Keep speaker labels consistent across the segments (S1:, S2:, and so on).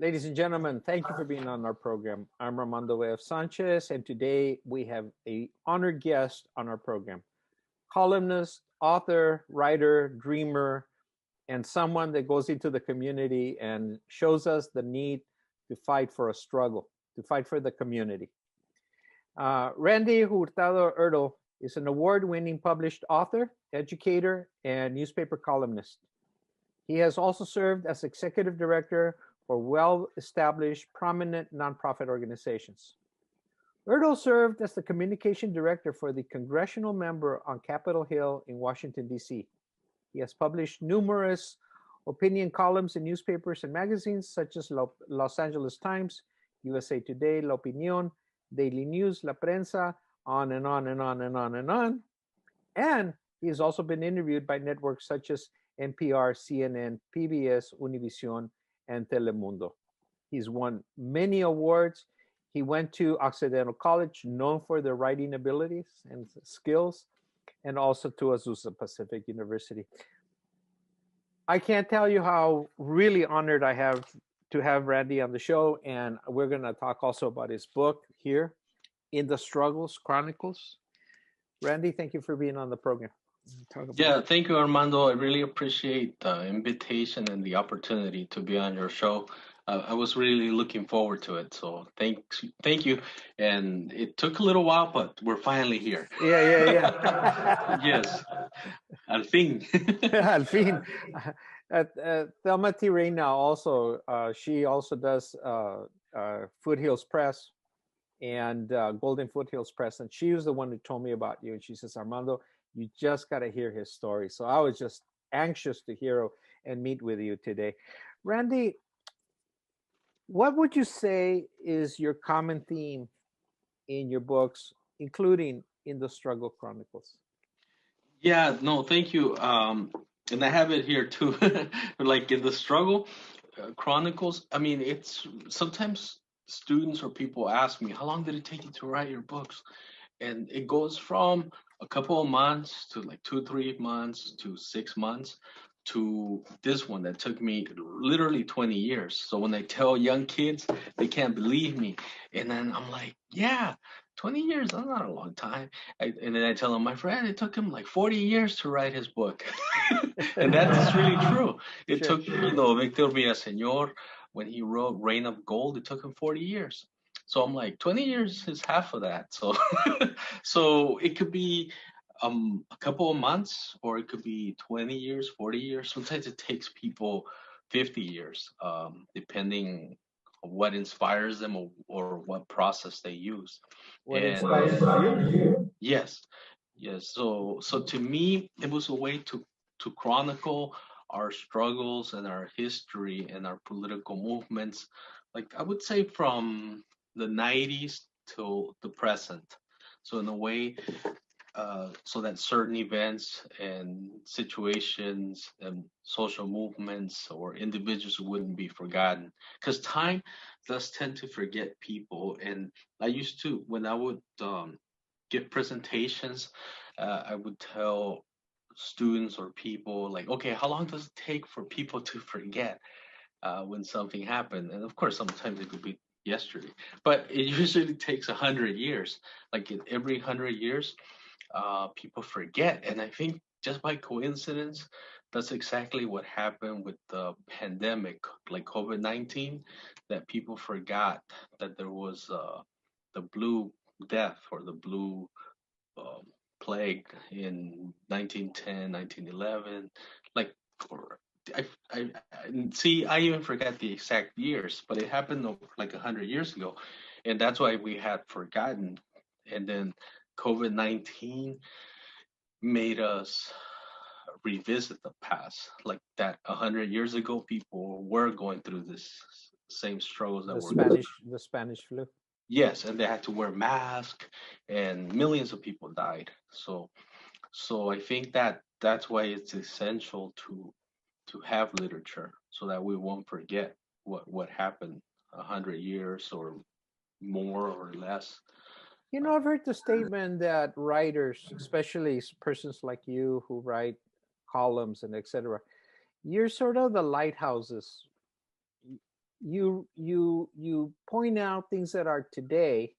S1: Ladies and gentlemen, thank you for being on our program. I'm Armando Sanchez, and today we have a honored guest on our program. Columnist, author, writer, dreamer, and someone that goes into the community and shows us the need to fight for a struggle, to fight for the community. Randy Jurado Ertll is an award-winning published author, educator, and newspaper columnist. He has also served as executive director for well-established, prominent nonprofit organizations. Ertl served as the communication director for the congressional member on Capitol Hill in Washington, D.C. He has published numerous opinion columns in newspapers and magazines such as Los Angeles Times, USA Today, La Opinión, Daily News, La Prensa, on and on and on and on and on. And he has also been interviewed by networks such as NPR, CNN, PBS, Univision, and Telemundo. He's won many awards. He went to Occidental College, known for their writing abilities and skills, and also to Azusa Pacific University. I can't tell you how really honored I have to have Randy on the show, and we're going to talk also about his book here, In the Struggles Chronicles. Randy, thank you for being on the program.
S2: Thank you, Armando. I really appreciate the invitation and the opportunity to be on your show. I was really looking forward to it. So thank you. And it took a little while, but we're finally here.
S1: Yeah.
S2: Yes. Al fin.
S1: Al fin. Thelma T. Reina also, she also does Foothills Press and Golden Foothills Press. And she was the one who told me about you. And she says, Armando, you just got to hear his story. So I was just anxious to hear and meet with you today. Randy, what would you say is your common theme in your books, including in the Struggle Chronicles?
S2: Yeah, no, thank you. And I have it here too, like in the Struggle Chronicles. I mean, it's sometimes students or people ask me, how long did it take you to write your books? And it goes from a couple of months to like 2-3 months to 6 months to this one that took me literally 20 years. So when I tell young kids, they can't believe me. And then I'm like, yeah, 20 years, that's not a long time. And then I tell them, my friend, it took him like 40 years to write his book. And that's really true. It took, Victor Villaseñor, when he wrote Reign of Gold, it took him 40 years. So I'm like, 20 years is half of that. So, so it could be a couple of months, or it could be 20 years, 40 years. Sometimes it takes people 50 years, depending on what inspires them or what process they use.
S1: What inspires you?
S2: Yes. So to me, it was a way to chronicle our struggles and our history and our political movements. Like I would say from the 90s till the present. So in a way, so that certain events and situations and social movements or individuals wouldn't be forgotten. Because time does tend to forget people. And I used to, when I would give presentations, I would tell students or people like, okay, how long does it take for people to forget when something happened? And of course, sometimes it could be yesterday, but it usually takes 100 years. Like every 100 years, people forget. And I think just by coincidence, that's exactly what happened with the pandemic, like COVID-19, that people forgot that there was the Blue Death or the Blue Plague in 1910, 1911. Like, I see, I even forgot the exact years, but it happened like 100 years ago. And that's why we had forgotten. And then COVID-19 made us revisit the past. Like that 100 years ago, people were going through this same struggles that
S1: the Spanish flu.
S2: Yes, and they had to wear masks, and millions of people died. So I think that's why it's essential to have literature so that we won't forget what happened 100 years or more or less.
S1: You know, I've heard the statement that writers, especially persons like you who write columns and etc., you're sort of the lighthouses. you point out things that are today,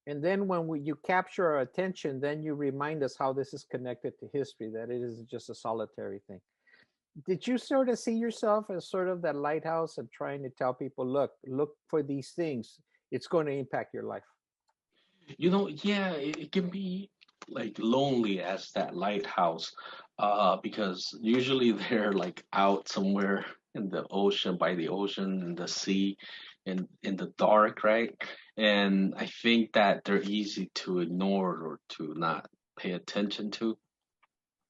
S1: and then when you capture our attention, then you remind us how this is connected to history, that it is just a solitary thing. Did you sort of see yourself as sort of that lighthouse and trying to tell people, look for these things, it's going to impact your life?
S2: Yeah, it can be like lonely as that lighthouse, because usually they're like out somewhere in the ocean, by the ocean, in the sea, in the dark, right? And I think that they're easy to ignore or to not pay attention to.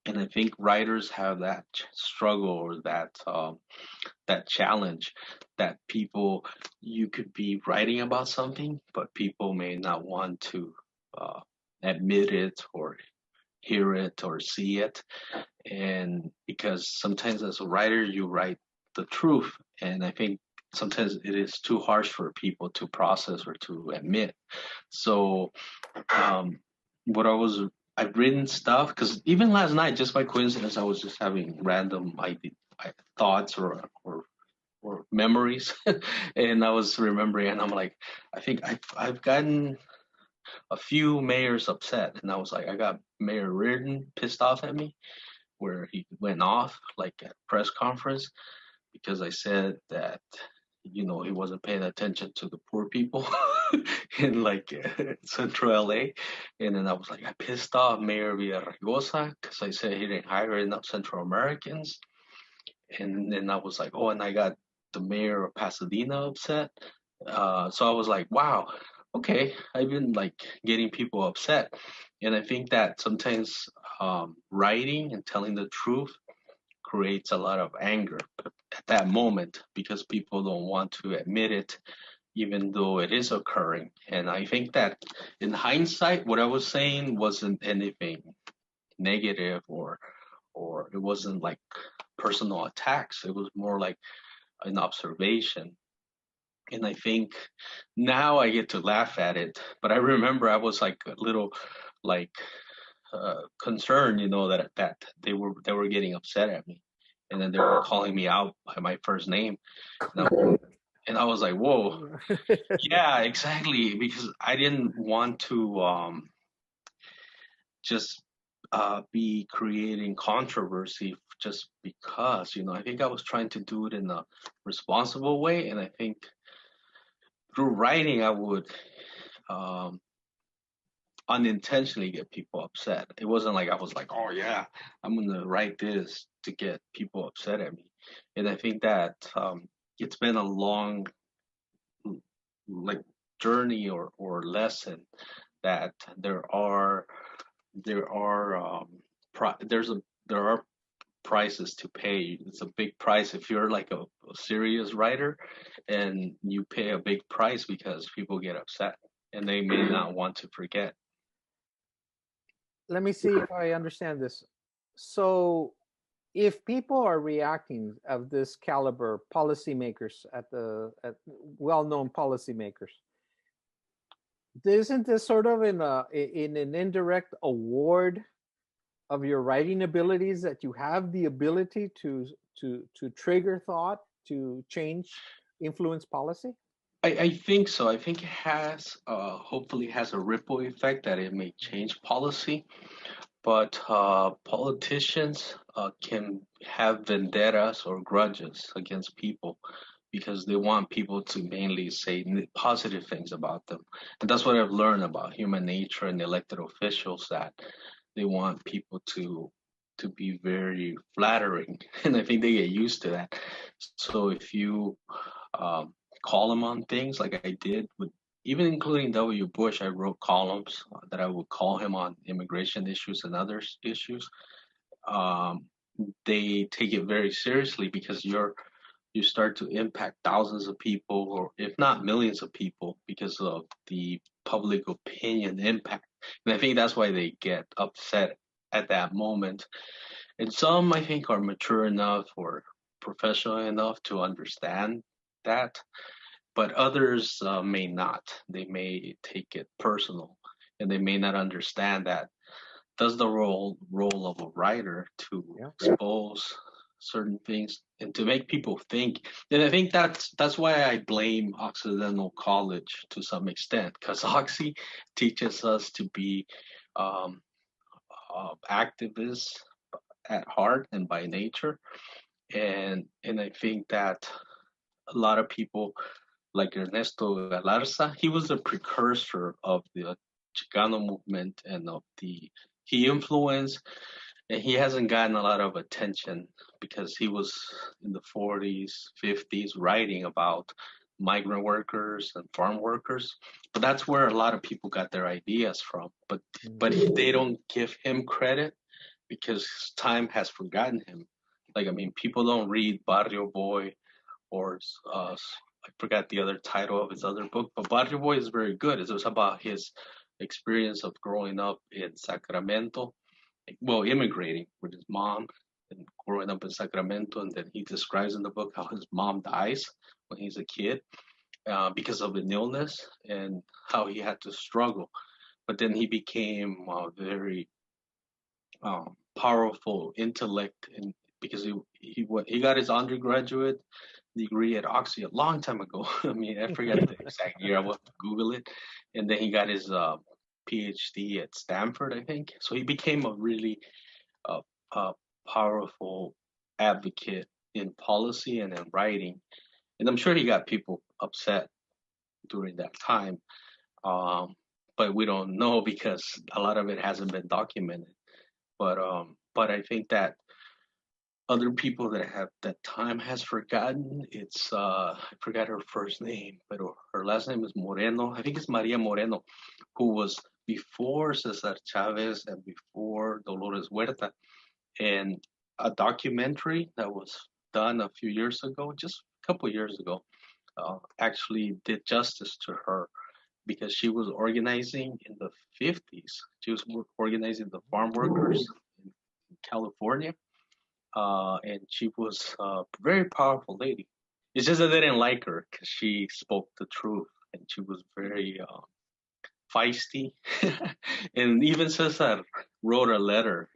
S2: And I think writers have that struggle or that challenge that people, you could be writing about something, but people may not want to uh, admit it or hear it or see it. And because sometimes as a writer, you write the truth. And I think sometimes it is too harsh for people to process or to admit. So, um, what I've written stuff because even last night, just by coincidence, I was just having random thoughts or memories, and I was remembering, and I'm like, I think I've gotten a few mayors upset, and I was like, I got Mayor Reardon pissed off at me, where he went off like at press conference because I said that he wasn't paying attention to the poor people in like central LA. And then I was like, I pissed off Mayor Villaraigosa because I said he didn't hire enough Central Americans. And then I was like, oh, and I got the mayor of Pasadena upset. So I was like, wow, okay, I've been like getting people upset. And I think that sometimes writing and telling the truth creates a lot of anger at that moment because people don't want to admit it, even though it is occurring. And I think that in hindsight, what I was saying wasn't anything negative or it wasn't like personal attacks. It was more like an observation. And I think now I get to laugh at it, but I remember I was like a little like concerned, that they were getting upset at me, and then they were calling me out by my first name, and I was like, whoa, yeah, exactly, because I didn't want to just be creating controversy just because, I think I was trying to do it in a responsible way, and I think through writing I would um, unintentionally get people upset. It wasn't like I was like, oh yeah, I'm gonna write this to get people upset at me. And I think that it's been a long like journey or lesson that there are prices to pay. It's a big price if you're like a serious writer, and you pay a big price because people get upset and they may not want to forget.
S1: Let me see if I understand this. So, if people are reacting of this caliber, policymakers at well-known policymakers, isn't this sort of in an indirect award of your writing abilities, that you have the ability to trigger thought, to change, influence policy?
S2: I think so. I think it has hopefully has a ripple effect that it may change policy. But politicians can have vendettas or grudges against people because they want people to mainly say positive things about them. And that's what I've learned about human nature and elected officials, that they want people to be very flattering. And I think they get used to that. So if you um, call them on things like I did with even including W. Bush, I wrote columns that I would call him on immigration issues and other issues. Um, they take it very seriously because you start to impact thousands of people, or if not millions of people, because of the public opinion impact. And I think that's why they get upset at that moment. And some, I think, are mature enough or professional enough to understand that, but others may not. They may take it personal, and they may not understand that that's the role of a writer, to
S1: Yeah.
S2: expose certain things and to make people think. And I think that's why I blame Occidental College to some extent, because Oxy teaches us to be um, activists at heart and by nature, and I think that a lot of people like Ernesto Galarza, he was a precursor of the Chicano movement and of the he influenced, and he hasn't gotten a lot of attention because he was in the 40s, 50s writing about migrant workers and farm workers. But that's where a lot of people got their ideas from. But they don't give him credit because time has forgotten him. Like, I mean, people don't read Barrio Boy or I forgot the other title of his other book, but Barrio Boy is very good. It was about his experience of growing up in Sacramento, well, immigrating with his mom and growing up in Sacramento. And then he describes in the book how his mom dies when he's a kid because of an illness and how he had to struggle. But then he became very powerful intellect, and because he got his undergraduate degree at Oxy a long time ago. I mean, I forget the exact year. I will have to Google it. And then he got his PhD at Stanford, I think. So he became a really uh, powerful advocate in policy and in writing. And I'm sure he got people upset during that time. Um, but we don't know because a lot of it hasn't been documented. But I think that other people that have that time has forgotten. It's I forgot her first name, but her last name is Moreno. I think it's Maria Moreno, who was before Cesar Chavez and before Dolores Huerta. And a documentary that was done a few years ago, just a couple years ago, actually did justice to her because she was organizing in the 50s. She was organizing the farm workers in California, and she was a very powerful lady. It's just that they didn't like her because she spoke the truth and she was very feisty. And even Cesar wrote a letter,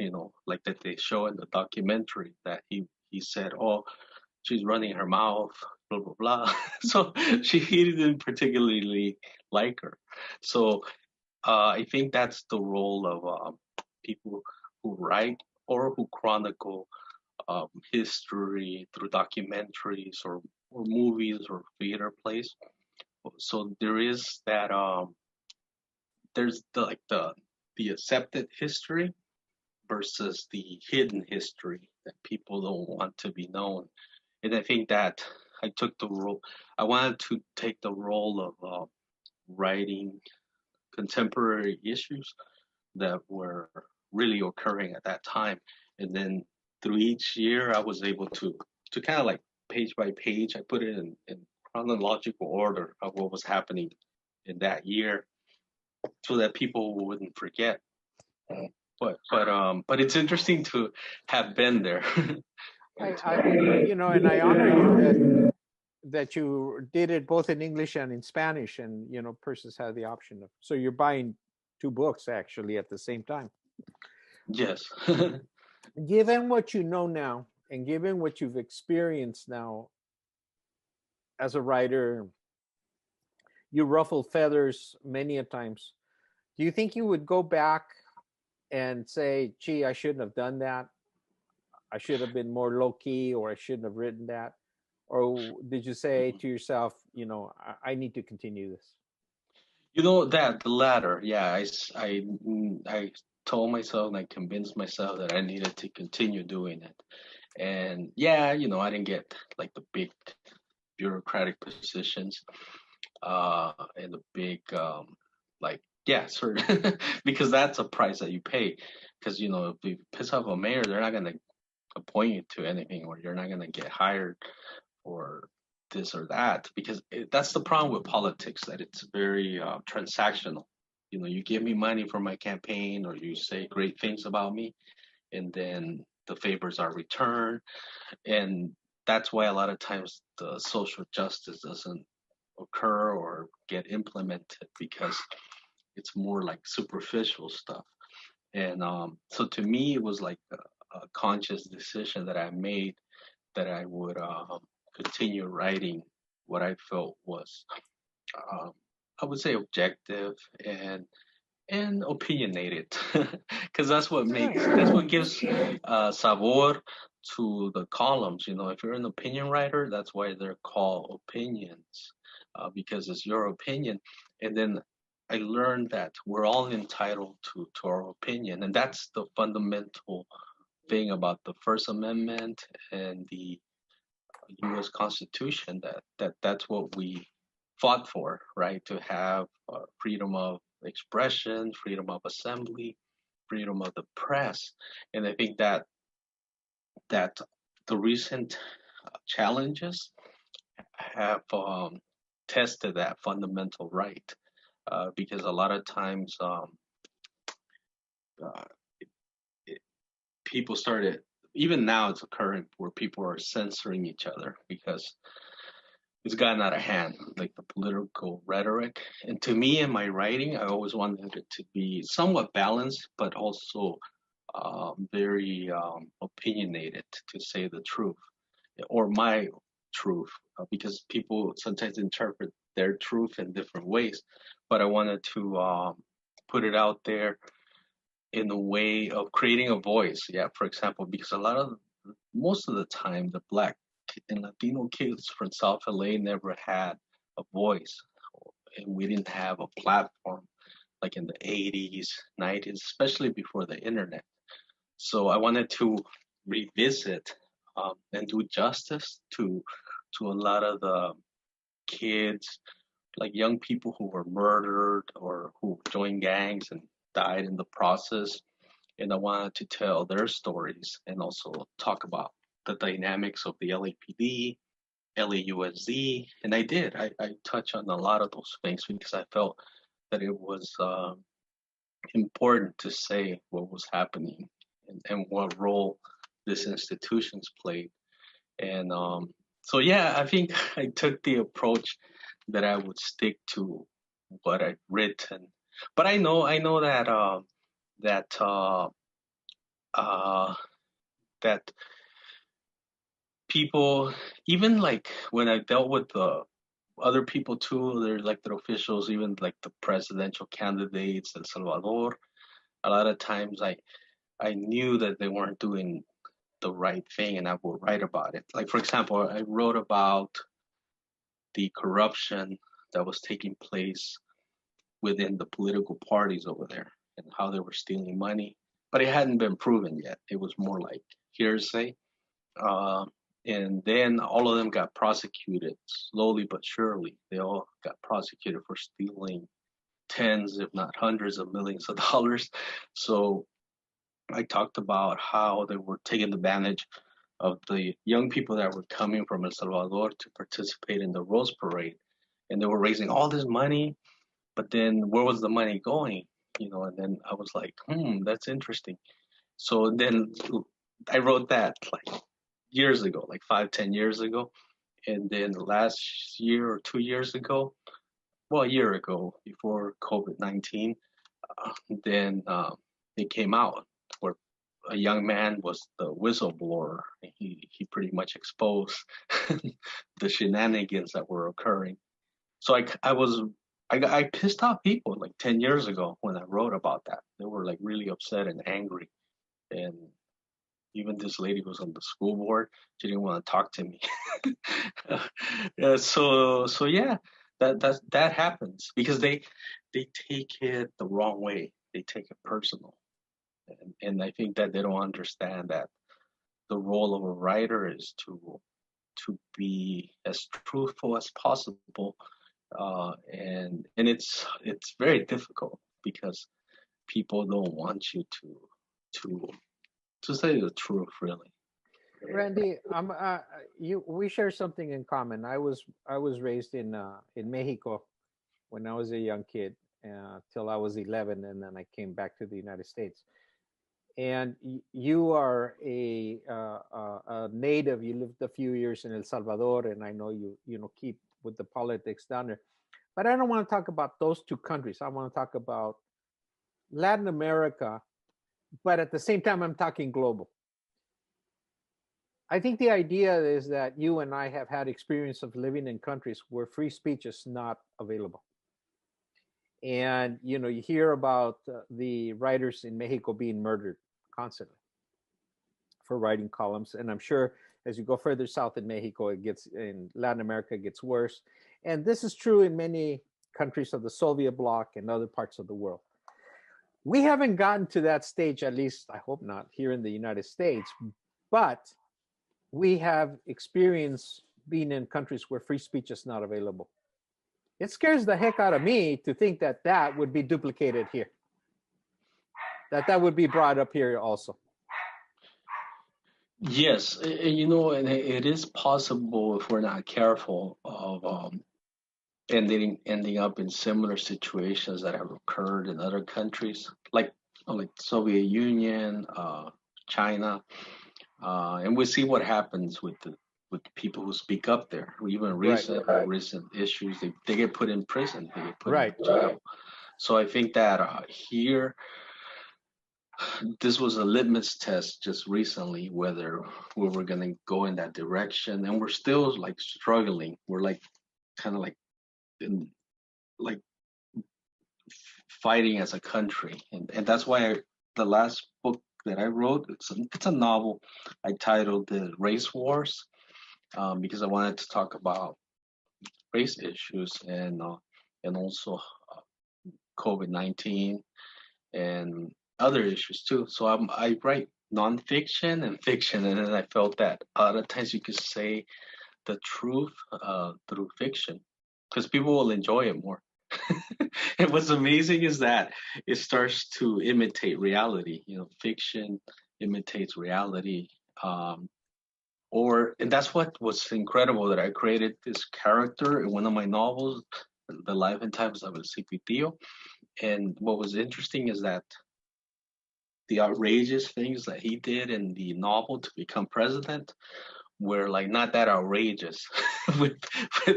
S2: like that they show in the documentary that he said, "Oh, she's running her mouth, blah blah blah." So he didn't particularly like her. So I think that's the role of people who write or who chronicle history through documentaries or movies or theater plays. So there is that there's the accepted history versus the hidden history that people don't want to be known. And I think that I took the role. I wanted to take the role of writing contemporary issues that were really occurring at that time, and then through each year I was able to kind of like page by page I put it in chronological order of what was happening in that year so that people wouldn't forget. But it's interesting to have been there.
S1: And I honor you that you did it both in English and in Spanish, and persons have the option of. So you're buying two books actually at the same time.
S2: Yes.
S1: Given what you know now, and given what you've experienced now as a writer, you ruffle feathers many a times. Do you think you would go back and say, "Gee, I shouldn't have done that. I should have been more low key, or I shouldn't have written that"? Or did you say to yourself, I need to continue this?
S2: That the latter, yeah. I told myself and I convinced myself that I needed to continue doing it. And yeah, I didn't get like the big bureaucratic positions, and the big like yeah, sort because that's a price that you pay. Because if you piss off a mayor, they're not gonna appoint you to anything, or you're not gonna get hired or this or that, because that's the problem with politics, that it's very transactional. You give me money for my campaign, or you say great things about me, and then the favors are returned. And that's why a lot of times the social justice doesn't occur or get implemented, because it's more like superficial stuff. And so to me, it was like a conscious decision that I made that I would continue writing what I felt was, um, I would say, objective and opinionated, because that's what gives sabor to the columns. You know, if you're an opinion writer, that's why they're called opinions, because it's your opinion. And then I learned that we're all entitled to our opinion, and that's the fundamental thing about the First Amendment and the U.S. Constitution. That's what we fought for, right? To have freedom of expression, freedom of assembly, freedom of the press, and I think that the recent challenges have tested that fundamental right, because a lot of times uh, it, people started. Even now, it's occurring where people are censoring each other because it's gotten out of hand, like the political rhetoric. And to me, in my writing, I always wanted it to be somewhat balanced, but also very opinionated, to say the truth, or my truth, because people sometimes interpret their truth in different ways. But I wanted to put it out there in a way of creating a voice. Yeah, for example, because most of the time, the Black and Latino kids from South LA never had a voice, and we didn't have a platform like in the 80s, 90s, especially before the internet. So I wanted to revisit and do justice to a lot of the kids, like young people who were murdered or who joined gangs and died in the process. And I wanted to tell their stories and also talk about the dynamics of the LAPD, LAUSD, and I did. I touched on a lot of those things because I felt that it was important to say what was happening and what role these institutions played. And so, yeah, I think I took the approach that I would stick to what I've written. But I know that that uh, uh, that people, even like when I dealt with the other people too, they're elected officials, even like the presidential candidates in El Salvador. A lot of times, I knew that they weren't doing the right thing, and I would write about it. Like for example, I wrote about the corruption that was taking place within the political parties over there and how they were stealing money, but it hadn't been proven yet. It was more like hearsay. Uh, and then all of them got prosecuted slowly but surely. They all got prosecuted for stealing tens, if not hundreds of millions of dollars. So I talked about how they were taking advantage of the young people that were coming from El Salvador to participate in the Rose Parade. And they were raising all this money, but then where was the money going? You know, and then I was like, that's interesting. So then I wrote that like years ago, like 5, 10 years ago. And then last year or 2 years ago, well, a year ago before COVID-19, then it came out where a young man was the whistleblower. He pretty much exposed the shenanigans that were occurring. So I pissed off people like 10 years ago when I wrote about that. They were like really upset and angry, and even this lady who was on the school board, she didn't want to talk to me. So yeah, that happens because they take it the wrong way. They take it personal, and I think that they don't understand that the role of a writer is to be as truthful as possible, and it's very difficult because people don't want you to to say the truth, really.
S1: Randy, we share something in common. I was raised in Mexico when I was a young kid, till I was 11, and then I came back to the United States. And you are a native. You lived a few years in El Salvador, and I know you keep with the politics down there. But I don't want to talk about those two countries. I want to talk about Latin America, but at the same time, I'm talking global. I think the idea is that you and I have had experience of living in countries where free speech is not available. And you hear about the writers in Mexico being murdered constantly for writing columns, and I'm sure as you go further south in Mexico, in Latin America, it gets worse. And this is true in many countries of the Soviet bloc and other parts of the world. We haven't gotten to that stage, at least I hope not, here in the United States, but we have experience being in countries where free speech is not available. It scares the heck out of me to think that that would be duplicated here, that would be brought up here also.
S2: Yes, and it is possible if we're not careful of ending up in similar situations that have occurred in other countries, like Soviet Union, China, and we see what happens with the people who speak up there. Even recent issues, they get put in prison, they get put in jail. So I think that here, this was a litmus test just recently whether we were going to go in that direction, and we're still like struggling. We're like kind of like fighting as a country, and that's why the last book that I wrote, it's a novel I titled The Race Wars, because I wanted to talk about race issues and also COVID-19 and other issues too. So I write nonfiction and fiction, and then I felt that a lot of times you could say the truth through fiction because people will enjoy it more. And what's amazing is that it starts to imitate reality. Fiction imitates reality. And that's what was incredible, that I created this character in one of my novels, The Life and Times of elcipitio. And what was interesting is that the outrageous things that he did in the novel to become president were like not that outrageous with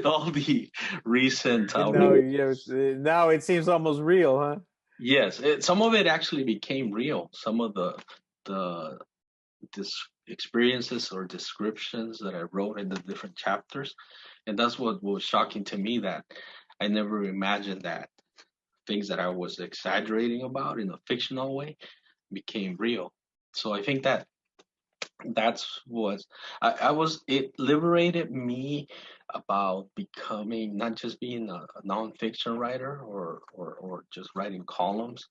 S2: all the recent
S1: now it seems almost real, huh?
S2: Yes, some of it actually became real. Some of the experiences or descriptions that I wrote in the different chapters, and that's what was shocking to me, that I never imagined that things that I was exaggerating about in a fictional way became real. So I think that it liberated me about becoming, not just being a nonfiction writer or just writing columns,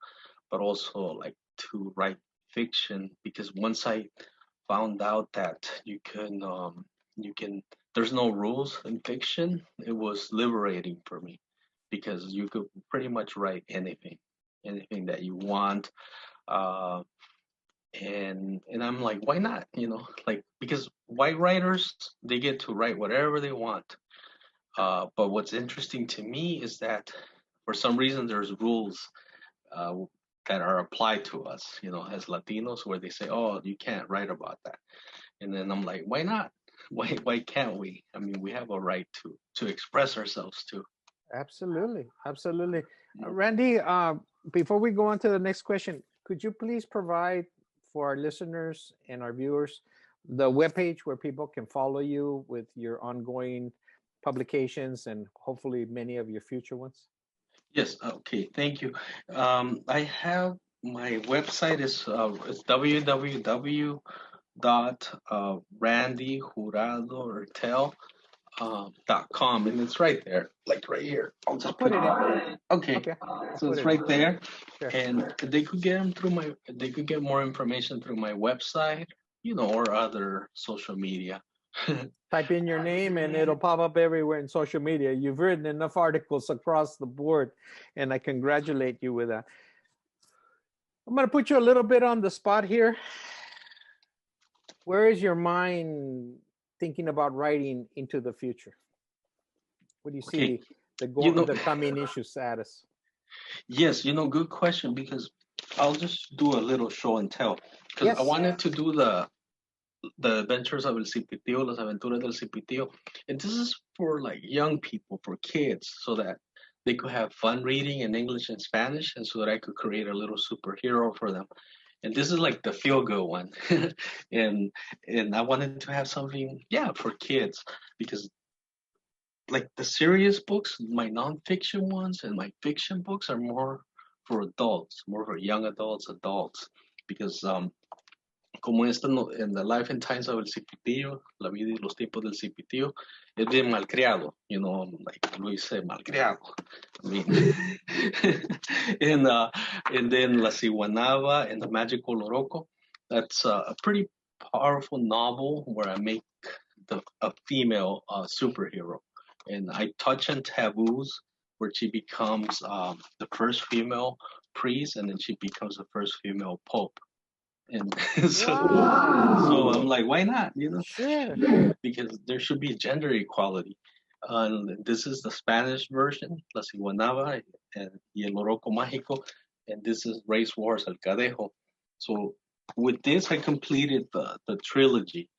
S2: but also like to write fiction, because once I found out that you can there's no rules in fiction, it was liberating for me, because you could pretty much write anything that you want. And I'm like, why not? Like, because white writers, they get to write whatever they want. But what's interesting to me is that for some reason there's rules uh, that are applied to us, as Latinos, where they say, oh, you can't write about that. And then I'm like, why not? Why can't we? I mean, we have a right to express ourselves too.
S1: Absolutely. Randy, before we go on to the next question, could you please provide for our listeners and our viewers the webpage where people can follow you with your ongoing publications and hopefully many of your future ones?
S2: Yes. Okay. Thank you. I have my website is www Randy Jurado Ertll .com, and it's right there, like right here. I'll just put it in. Okay. So it's right there. Sure. And they could get more information through my website, or other social media.
S1: Type in your name and it'll pop up everywhere in social media. You've written enough articles across the board, and I congratulate you with that. I'm going to put you a little bit on the spot here. Where is your mind thinking about writing into the future? What do you see the coming issue status?
S2: Yes, good question, because I'll just do a little show and tell, because I wanted to do the adventures of elcipitio, las aventuras del elcipitio, and this is for like young people, for kids, so that they could have fun reading in English and Spanish, and so that I could create a little superhero for them. And this is like the feel good one. and I wanted to have something, yeah, for kids, because like the serious books, my nonfiction ones and my fiction books are more for adults, more for young adults, because como esta en The Life and Times of El Cipitio, La vida y los tiempos del Cipitio, es bien malcriado, you know, like Luis said, malcriado. I mean, and, uh, and then lasiguanaba and The Magical Oroco, that's a pretty powerful novel where I make a female superhero. And I touch on taboos where she becomes the first female priest, and then she becomes the first female pope. And so I'm like, why not? You know,
S1: Sure.
S2: because there should be gender equality. This is the Spanish version, La Ciguanaba and Y el Oroco Mágico, and this is Race Wars, elcadejo. So with this, I completed the trilogy,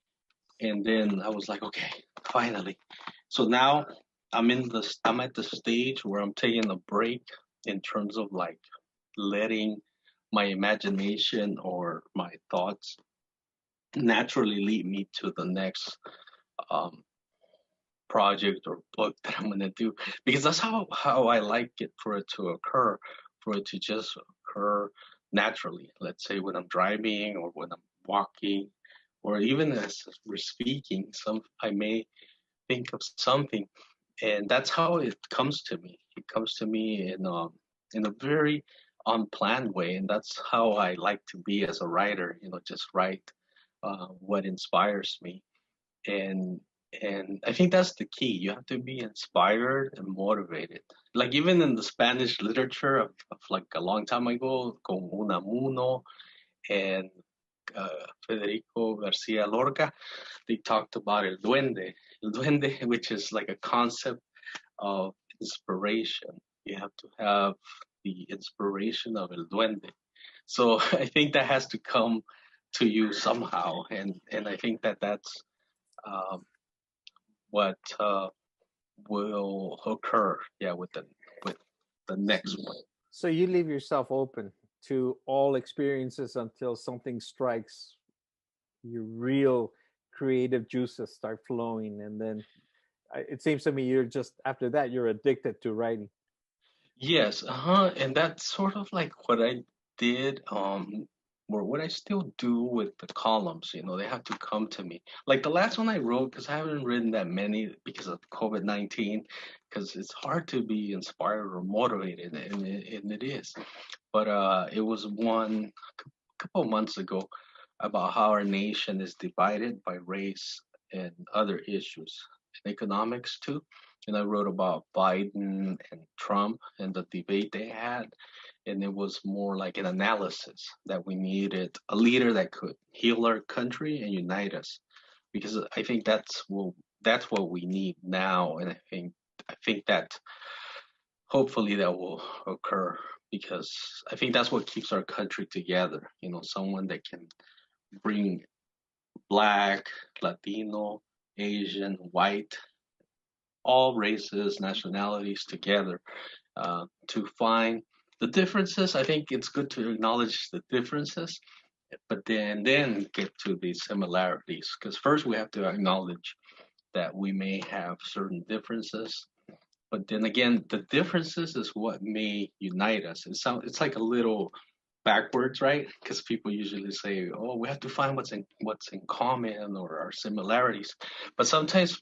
S2: and then I was like, okay, finally. So now I'm at the stage where I'm taking a break in terms of like letting my imagination or my thoughts naturally lead me to the next um, project or book that I'm gonna do, because that's how I like it for it to occur, for it to just occur naturally. Let's say when I'm driving or when I'm walking, or even as we're speaking, I may think of something, and that's how it comes to me. It comes to me in a very unplanned way, and that's how I like to be as a writer. You know, just write what inspires me, and I think that's the key. You have to be inspired and motivated. Like even in the Spanish literature of like a long time ago, con Unamuno and Federico Garcia Lorca, they talked about el duende, which is like a concept of inspiration. You have to have the inspiration of el duende. So I think that has to come to you somehow, and I think that's um, what will occur. Yeah, with the next one.
S1: So you leave yourself open to all experiences until something strikes, your real creative juices start flowing, and then it seems to me you're just after that you're addicted to writing.
S2: Yes, and that's sort of like what I did, or what I still do with the columns. You know, they have to come to me. Like the last one I wrote, because I haven't written that many because of COVID-19, because it's hard to be inspired or motivated, and it is. But it was one a couple of months ago about how our nation is divided by race and other issues, and economics too. And I wrote about Biden and Trump and the debate they had. And it was more like an analysis that we needed a leader that could heal our country and unite us. Because I think that's what we need now. And I think that hopefully that will occur, because I think that's what keeps our country together. You know, someone that can bring Black, Latino, Asian, white, all races, nationalities together to find the differences. I think it's good to acknowledge the differences, but then get to the similarities. Because first we have to acknowledge that we may have certain differences, but then again, the differences is what may unite us. It's like a little backwards, right? Because people usually say, "Oh, we have to find what's in common or our similarities," but sometimes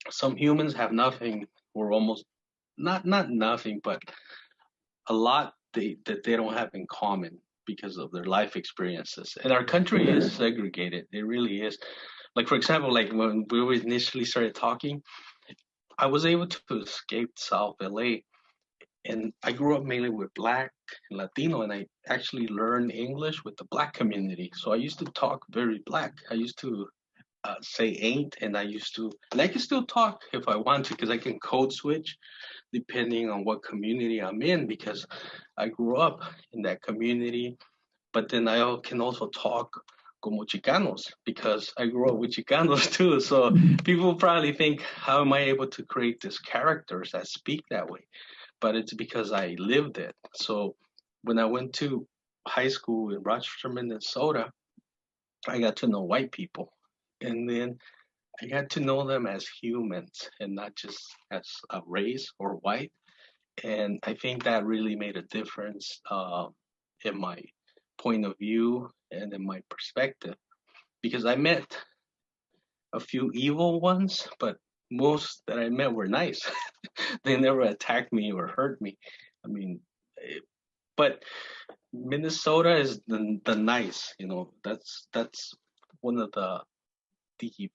S2: some humans have nothing, or almost not nothing, but a lot that they don't have in common because of their life experiences. And our country is segregated. It really is. Like for example, like when we initially started talking, I was able to escape South LA, and I grew up mainly with Black and Latino, and I actually learned English with the Black community. So I used to talk very Black. I used to say ain't, and I can still talk if I want to, because I can code switch depending on what community I'm in, because I grew up in that community. But then I can also talk como Chicanos, because I grew up with Chicanos too. So people probably think, how am I able to create these characters that speak that way? But it's because I lived it. So when I went to high school in Rochester, Minnesota, I got to know white people. And then I got to know them as humans and not just as a race or white. And I think that really made a difference in my point of view and in my perspective because I met a few evil ones, but most that I met were nice. They never attacked me or hurt me. I mean, but Minnesota is the nice, you know. That's one of the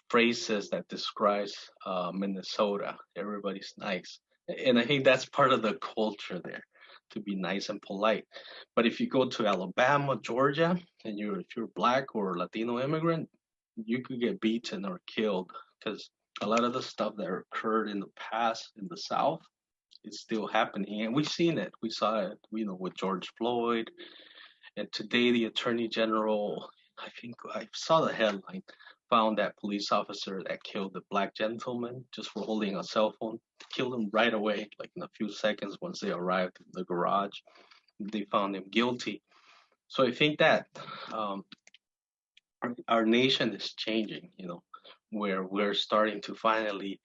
S2: phrases that describes Minnesota. Everybody's nice, and I think that's part of the culture there, to be nice and polite. But if you go to Alabama, Georgia, and if you're black or Latino immigrant, you could get beaten or killed because a lot of the stuff that occurred in the past in the South is still happening, and we've seen it. We saw it, you know, with George Floyd, and today the Attorney General, I think I saw the headline, found that police officer that killed the black gentleman just for holding a cell phone, killed him right away, like in a few seconds once they arrived in the garage. They found him guilty. So I think that um, our nation is changing, you know, where we're starting to finally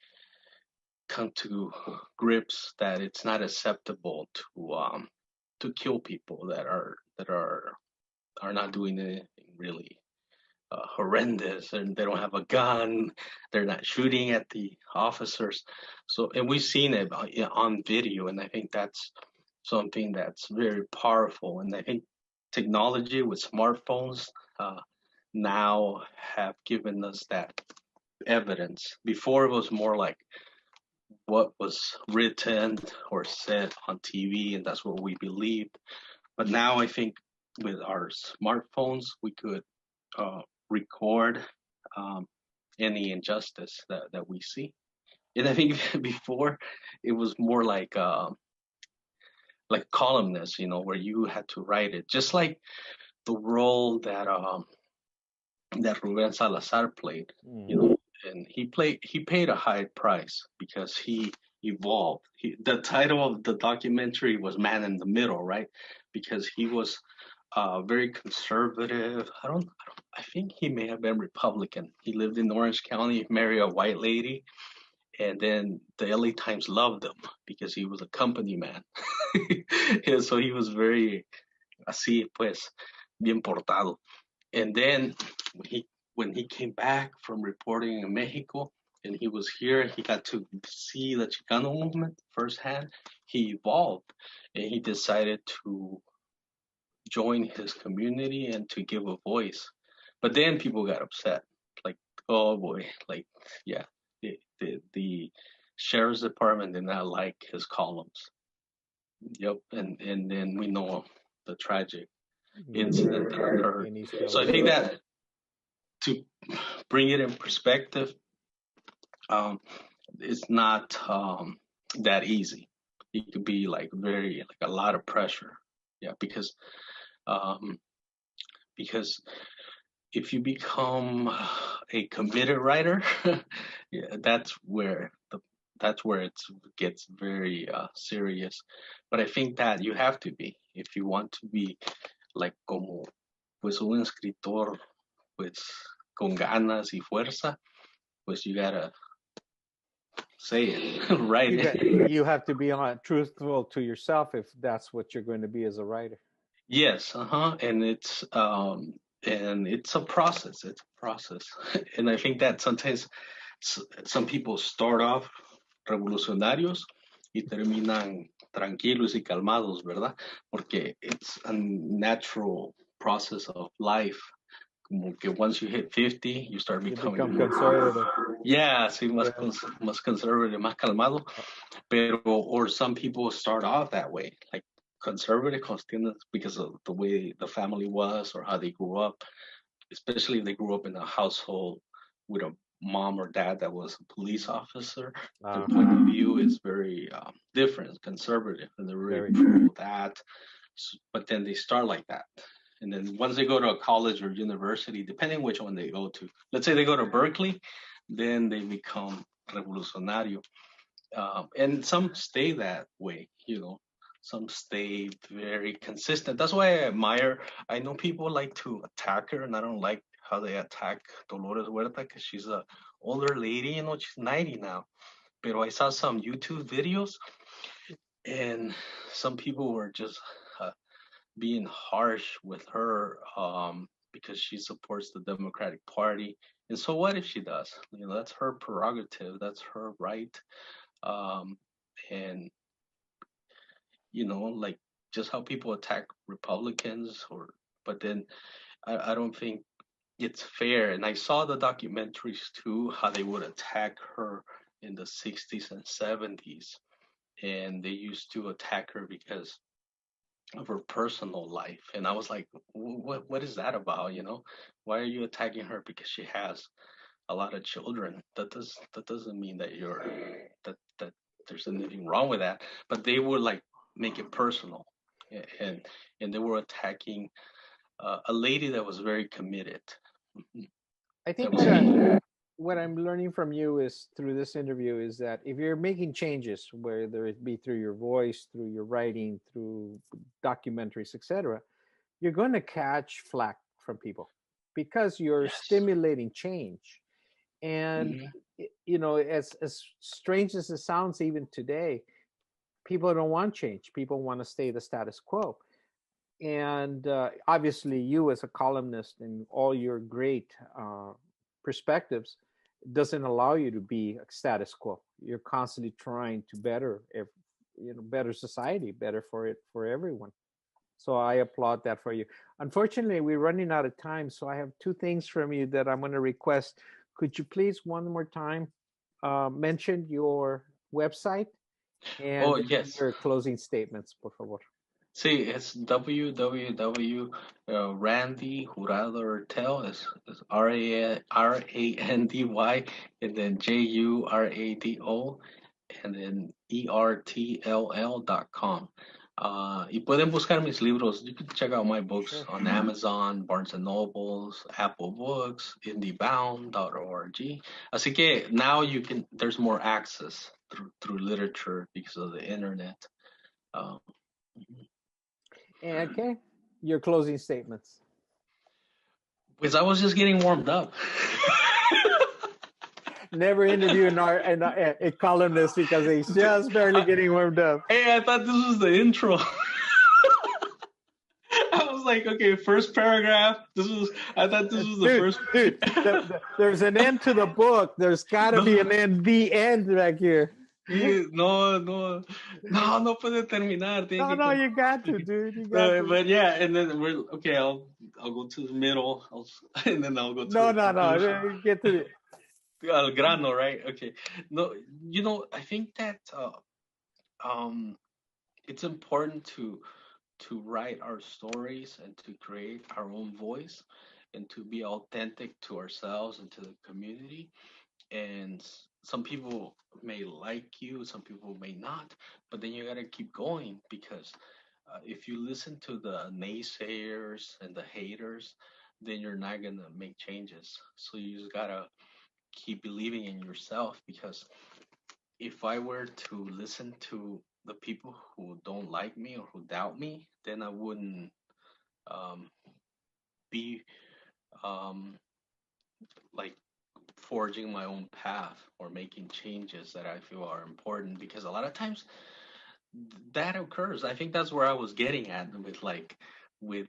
S2: come to grips that it's not acceptable to kill people that are not doing anything really horrendous, and they don't have a gun, they're not shooting at the officers. So, and we've seen it on video, and I think that's something that's very powerful. And I think technology with smartphones now have given us that evidence. Before it was more like what was written or said on TV, and that's what we believed. But now I think with our smartphones, we could record any injustice that we see. And I think before it was more like columnists, you know, where you had to write it, just like the role that Ruben Salazar played, you know, and he paid a high price because he evolved. The title of the documentary was Man in the Middle, right? Because he was very conservative. I think he may have been Republican. He lived in Orange County, married a white lady, and then the LA Times loved him because he was a company man. And so he was very así, pues, bien portado. And then when he came back from reporting in Mexico and he was here, he got to see the Chicano movement firsthand. He evolved and he decided to join his community and to give a voice. But then people got upset, like, oh boy, like, yeah, the sheriff's department did not like his columns. Yep, and then we know the tragic incident that occurred. So I think that to bring it in perspective, it's not that easy. It could be like a lot of pressure. Yeah, because if you become a committed writer, yeah, that's where it gets very serious. But I think that you have to be, if you want to be like como pues un escritor pues con ganas y fuerza, pues you gotta say it, write it.
S1: You have to be truthful to yourself if that's what you're going to be as a writer.
S2: Yes, and it's a process. It's a process, and I think that sometimes some people start off revolucionarios y terminan tranquilos y calmados, ¿verdad? Porque it's a natural process of life. Como que once you hit 50, you start becoming
S1: conservative.
S2: Yeah, sí, más conservative, más calmado. Pero, or some people start off that way, like conservative because of the way the family was or how they grew up, especially if they grew up in a household with a mom or dad that was a police officer. Their point of view is very different, conservative, and they're very pro that. But then they start like that. And then once they go to a college or university, depending which one they go to, let's say they go to Berkeley, then they become revolucionario. And some stay that way, you know. some stay very consistent. That's why I admire. I know people like to attack her, and I don't like how they attack Dolores Huerta because she's a older lady. You know, she's 90 now. But I saw some YouTube videos, and some people were just uh, being harsh with her because she supports the Democratic Party. And so what if she does? You know, that's her prerogative. That's her right. Um, and you know, like just how people attack Republicans, or but then I don't think it's fair. And I saw the documentaries too, how they would attack her in the 60s and 70s, and they used to attack her because of her personal life. And I was like, what is that about? You know, why are you attacking her because she has a lot of children? That doesn't mean that that there's anything wrong with that. But they would like make it personal, and and they were attacking a lady that was very committed.
S1: I
S2: That
S1: think
S2: was
S1: what I'm learning from you is through this interview is that if you're making changes, whether it be through your voice, through your writing, through documentaries, etc., you're going to catch flack from people because you're
S2: yes.
S1: stimulating change. And
S2: Mhm.
S1: you know, as strange as it sounds, even today, people don't want change. People want to stay the status quo. And obviously, you as a columnist and all your great perspectives doesn't allow you to be a status quo. You're constantly trying to better, better society, better for it for everyone. So I applaud that for you. Unfortunately, we're running out of time, so I have two things from you that I'm going to request. Could you please one more time mention your website and
S2: Oh
S1: then
S2: yes.
S1: your closing statements, por favor?
S2: See, it's www. Randy Jurado Ertll is Randy, and then Jurado, and then ertll.com. Y pueden buscar mis libros. You can check out my books
S1: Sure.
S2: on Amazon, Barnes and Nobles, Apple Books, indiebound.org. Así que now you can. There's more access through literature because of the internet. Um,
S1: Okay, your closing statements.
S2: Because I was just getting warmed up.
S1: Never interview a columnist because he's just barely getting warmed up.
S2: Hey, I thought this was the intro. I was like, okay, first paragraph. I thought this was the first.
S1: Dude, there's an end to the book. There's got to be
S2: No,
S1: an end, the end back here.
S2: no puede terminar. Tiene
S1: No,
S2: que
S1: you got to,
S2: okay.
S1: dude. You got to.
S2: But yeah, and then we're okay. I'll go to the middle, and then I'll go to
S1: No,
S2: the conclusion.
S1: Get to the.
S2: Al grano, right? Okay. No, you know, I think that um, it's important to write our stories and to create our own voice and to be authentic to ourselves and to the community. And some people may like you, some people may not, but then you got to keep going because if you listen to the naysayers and the haters, then you're not going to make changes. So you just got to keep believing in yourself because if I were to listen to the people who don't like me or who doubt me, then I wouldn't um, be um, like forging my own path or making changes that I feel are important because a lot of times that occurs. I think that's where I was getting at with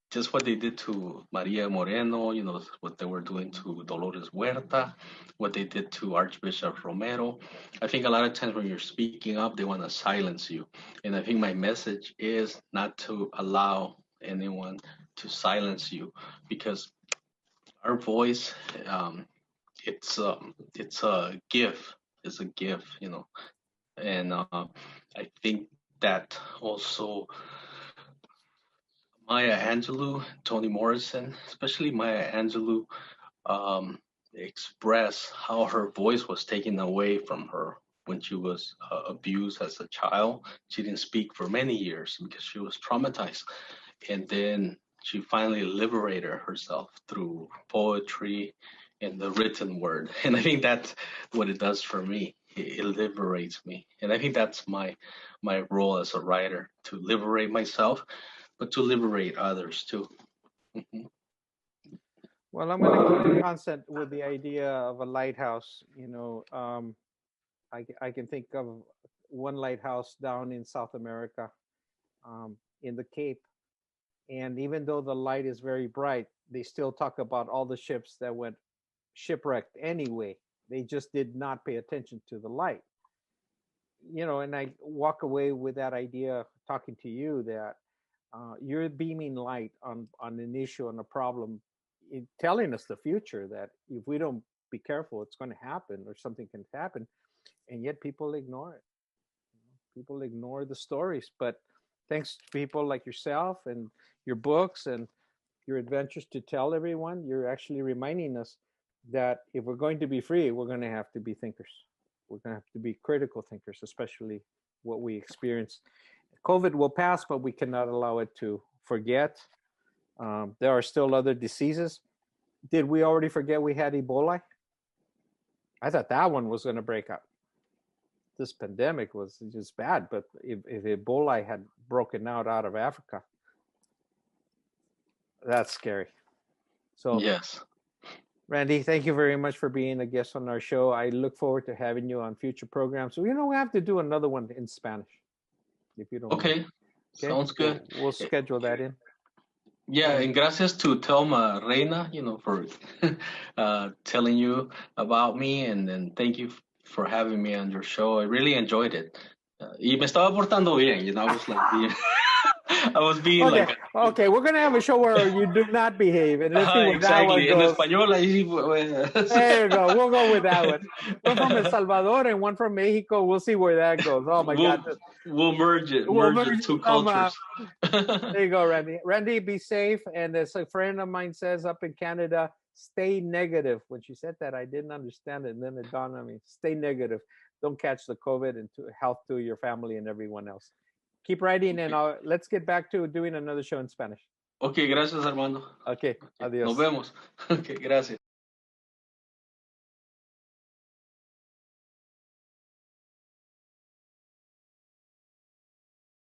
S2: just what they did to Maria Moreno, you know, what they were doing to Dolores Huerta, what they did to Archbishop Romero. I think a lot of times when you're speaking up, they want to silence you. And I think my message is not to allow anyone to silence you because our voice, it's a gift. It's a gift, you know. And I think that also Maya Angelou, Toni Morrison, especially Maya Angelou, um, express how her voice was taken away from her when she was abused as a child. She didn't speak for many years because she was traumatized. And then she finally liberated herself through poetry and the written word. And I think that's what it does for me. it liberates me. And I think that's my role as a writer, to liberate myself, but to liberate others too. Mhm.
S1: Well, I'm going to keep it constant with the idea of a lighthouse. I can think of one lighthouse down in South America, in the Cape. And even though the light is very bright, they still talk about all the ships that went shipwrecked anyway. They just did not pay attention to the light. And I walk away with that idea talking to you that you're beaming light on an issue, on a problem, telling us the future, that if we don't be careful, it's going to happen, or something can happen. And yet people ignore it. People ignore the stories. But thanks to people like yourself and your books and your adventures to tell everyone, you're actually reminding us that if we're going to be free, we're going to have to be thinkers. We're going to have to be critical thinkers, especially what we experienced. COVID will pass, but we cannot allow it to forget. There are still other diseases. Did we already forget we had Ebola? I thought that one was going to break up. This pandemic was just bad, but if Ebola had broken out of Africa, that's scary. So
S2: yes,
S1: Randy, thank you very much for being a guest on our show. I look forward to having you on future programs. So, we have to do another one in Spanish, if you don't mind.
S2: okay, sounds good.
S1: We'll schedule that in.
S2: Yeah, and gracias to Telma Reina, for telling you about me, and then thank you for having me on your show. I really enjoyed it. Y me estaba portando bien, I was like, I was being
S1: Okay,
S2: like,
S1: okay, we're gonna have a show where you do not behave, and let's see where that one
S2: exactly. En
S1: goes.
S2: español, ahí,
S1: There you go. We'll go with that one. One from El Salvador and one from Mexico. We'll see where that goes. Oh my God.
S2: We'll merge it. Merge the two cultures.
S1: There you go, Randy. Randy, be safe. And as a friend of mine says up in Canada, stay negative. When she said that, I didn't understand it, and then it dawned on me. Stay negative. Don't catch the COVID, and to health to your family and everyone else. Keep writing, and let's get back to doing another show in Spanish.
S2: Okay, gracias, Armando.
S1: Okay, adios.
S2: Nos vemos. Okay, gracias.